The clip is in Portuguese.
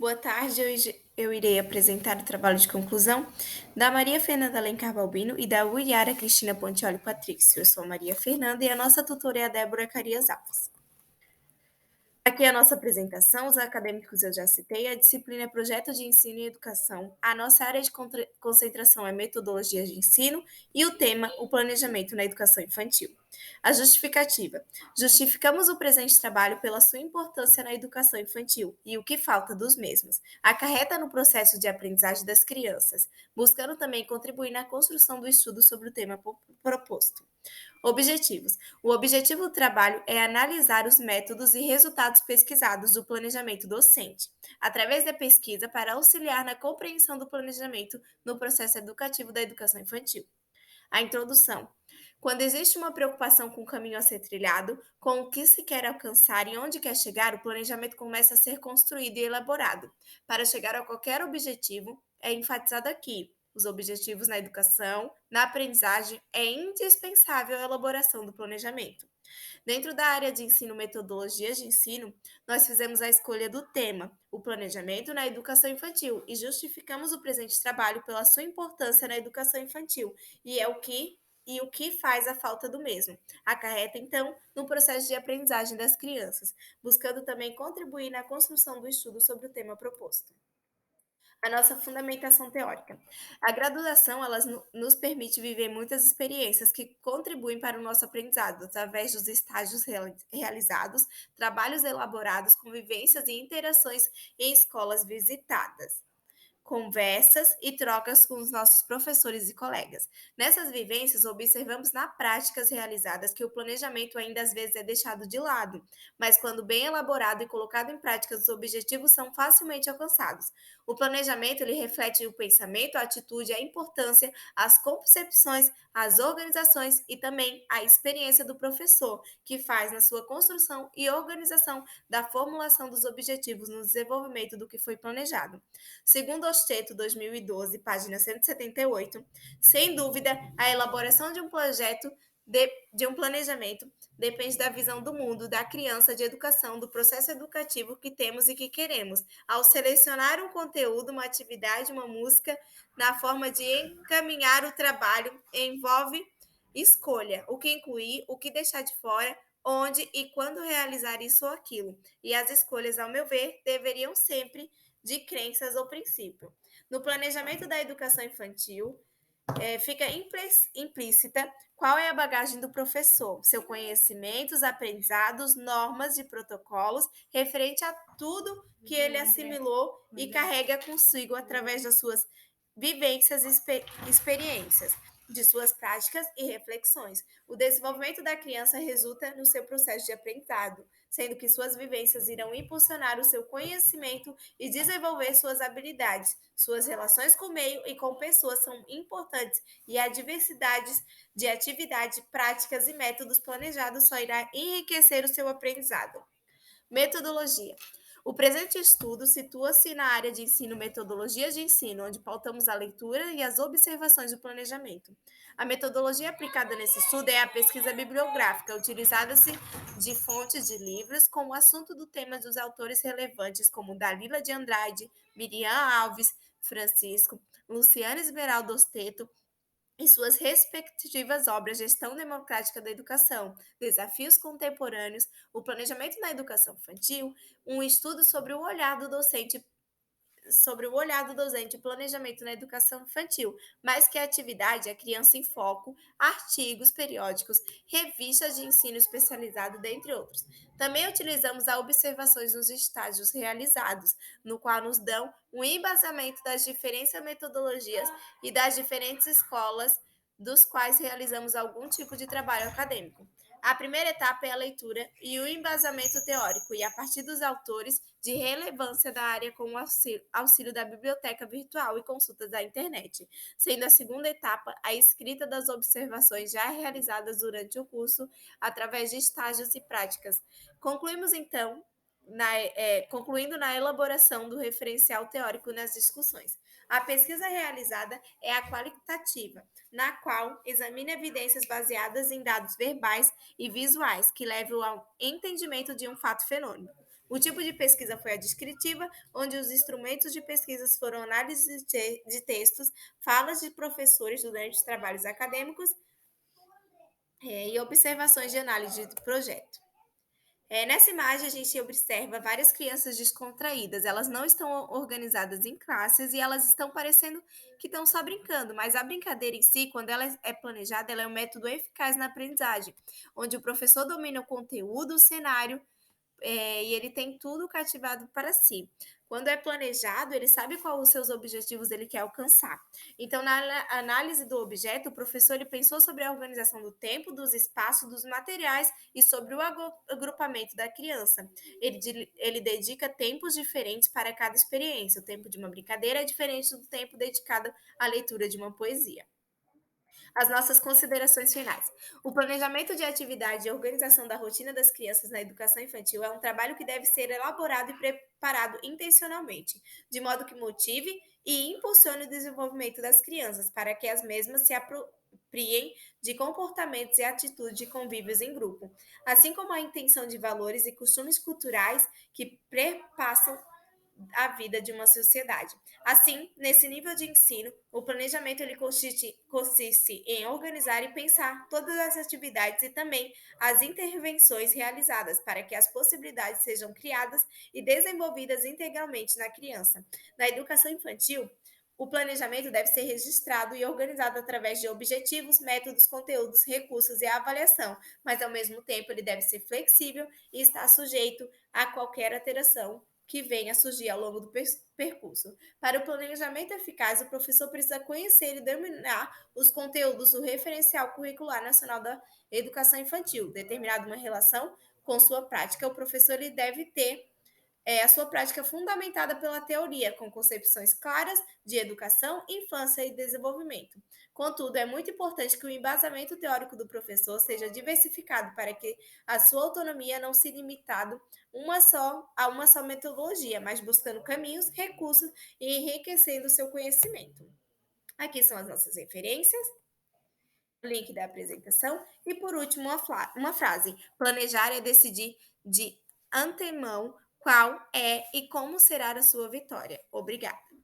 Boa tarde, hoje eu irei apresentar o trabalho de conclusão da Maria Fernanda Alencar Balbino e da Uiara Cristina Pontioli Patrício. Eu sou a Maria Fernanda e a nossa tutora é a Débora Carias Alves. Aqui é a nossa apresentação, os acadêmicos eu já citei, a disciplina é Projeto de Ensino e Educação, a nossa área de concentração é Metodologias de Ensino e o tema, o Planejamento na Educação Infantil. A justificativa. Justificamos o presente trabalho pela sua importância na educação infantil e o que falta dos mesmos. Acarreta no processo de aprendizagem das crianças, buscando também contribuir na construção do estudo sobre o tema proposto. Objetivos. O objetivo do trabalho é analisar os métodos e resultados pesquisados do planejamento docente, através da pesquisa para auxiliar na compreensão do planejamento no processo educativo da educação infantil. A introdução. Quando existe uma preocupação com o caminho a ser trilhado, com o que se quer alcançar e onde quer chegar, o planejamento começa a ser construído e elaborado. Para chegar a qualquer objetivo, é enfatizado aqui. Os objetivos na educação, na aprendizagem, é indispensável a elaboração do planejamento. Dentro da área de ensino metodologias de ensino, nós fizemos a escolha do tema, o planejamento na educação infantil, e justificamos o presente trabalho pela sua importância na educação infantil, e o que faz a falta do mesmo. Acarreta, então, no processo de aprendizagem das crianças, buscando também contribuir na construção do estudo sobre o tema proposto. A nossa fundamentação teórica. A graduação, nos permite viver muitas experiências que contribuem para o nosso aprendizado, através dos estágios realizados, trabalhos elaborados, convivências e interações em escolas visitadas, conversas e trocas com os nossos professores e colegas. Nessas vivências, observamos na práticas realizadas que o planejamento ainda às vezes é deixado de lado, mas quando bem elaborado e colocado em prática, os objetivos são facilmente alcançados. O planejamento ele reflete o pensamento, a atitude, a importância, as concepções, as organizações e também a experiência do professor, que faz na sua construção e organização da formulação dos objetivos no desenvolvimento do que foi planejado. Segundo Osteto, 2012, página 178, sem dúvida, a elaboração de um de um planejamento depende da visão do mundo, da criança, de educação, do processo educativo que temos e que queremos. Ao selecionar um conteúdo, uma atividade, uma música, na forma de encaminhar o trabalho, envolve escolha, o que incluir, o que deixar de fora, onde e quando realizar isso ou aquilo. E as escolhas, ao meu ver, deveriam sempre de crenças ou princípio. No planejamento da educação infantil, fica implícita qual é a bagagem do professor, seu conhecimentos, aprendizados, normas e protocolos, referente a tudo que ele assimilou e carrega consigo através das suas vivências e experiências, de suas práticas e reflexões. O desenvolvimento da criança resulta no seu processo de aprendizado, sendo que suas vivências irão impulsionar o seu conhecimento e desenvolver suas habilidades. Suas relações com o meio e com pessoas são importantes e a diversidade de atividades, práticas e métodos planejados só irá enriquecer o seu aprendizado. Metodologia. O presente estudo situa-se na área de ensino metodologias de ensino, onde pautamos a leitura e as observações do planejamento. A metodologia aplicada nesse estudo é a pesquisa bibliográfica, utilizada-se de fontes de livros com o assunto do tema dos autores relevantes como Dalila de Andrade, Miriam Alves, Francisco, Luciana Esmeralda Osteto, em suas respectivas obras Gestão Democrática da Educação, Desafios Contemporâneos, o Planejamento na Educação Infantil, um estudo sobre o olhar do docente e planejamento na educação infantil, mais que a atividade, a criança em foco, artigos periódicos, revistas de ensino especializado, dentre outros. Também utilizamos as observações nos estágios realizados, no qual nos dão um embasamento das diferentes metodologias e das diferentes escolas dos quais realizamos algum tipo de trabalho acadêmico. A primeira etapa é a leitura e o embasamento teórico, e a partir dos autores de relevância da área com o auxílio da biblioteca virtual e consultas da internet, sendo a segunda etapa a escrita das observações já realizadas durante o curso através de estágios e práticas. Concluímos então concluindo na elaboração do referencial teórico nas discussões. A pesquisa realizada é a qualitativa, na qual examina evidências baseadas em dados verbais e visuais que levam ao entendimento de um fato fenômeno. O tipo de pesquisa foi a descritiva, onde os instrumentos de pesquisa foram análise de textos, falas de professores durante trabalhos acadêmicos e observações de análise de projeto. Nessa imagem, a gente observa várias crianças descontraídas. Elas não estão organizadas em classes e elas estão parecendo que estão só brincando, mas a brincadeira em si, quando ela é planejada, ela é um método eficaz na aprendizagem, onde o professor domina o conteúdo, o cenário e ele tem tudo cativado para si. Quando é planejado, ele sabe quais os seus objetivos ele quer alcançar. Então, na análise do objeto, o professor ele pensou sobre a organização do tempo, dos espaços, dos materiais e sobre o agrupamento da criança. Ele dedica tempos diferentes para cada experiência. O tempo de uma brincadeira é diferente do tempo dedicado à leitura de uma poesia. As nossas considerações finais. O planejamento de atividade e organização da rotina das crianças na educação infantil é um trabalho que deve ser elaborado e preparado intencionalmente, de modo que motive e impulsione o desenvolvimento das crianças, para que as mesmas se apropriem de comportamentos e atitudes de convívios em grupo, assim como a intenção de valores e costumes culturais que perpassam a vida de uma sociedade. Assim, nesse nível de ensino, o planejamento ele consiste em organizar e pensar todas as atividades e também as intervenções realizadas para que as possibilidades sejam criadas e desenvolvidas integralmente na criança. Na educação infantil, o planejamento deve ser registrado e organizado através de objetivos, métodos, conteúdos, recursos e avaliação, mas ao mesmo tempo ele deve ser flexível e estar sujeito a qualquer alteração que venha a surgir ao longo do percurso. Para o planejamento eficaz, o professor precisa conhecer e dominar os conteúdos do Referencial Curricular Nacional da Educação Infantil, determinado uma relação com sua prática. O professor ele deve ter a sua prática fundamentada pela teoria, com concepções claras de educação, infância e desenvolvimento. Contudo, é muito importante que o embasamento teórico do professor seja diversificado para que a sua autonomia não se limitado a uma só metodologia, mas buscando caminhos, recursos e enriquecendo o seu conhecimento. Aqui são as nossas referências, o link da apresentação e, por último, uma frase: planejar é decidir de antemão qual é e como será a sua vitória. Obrigada.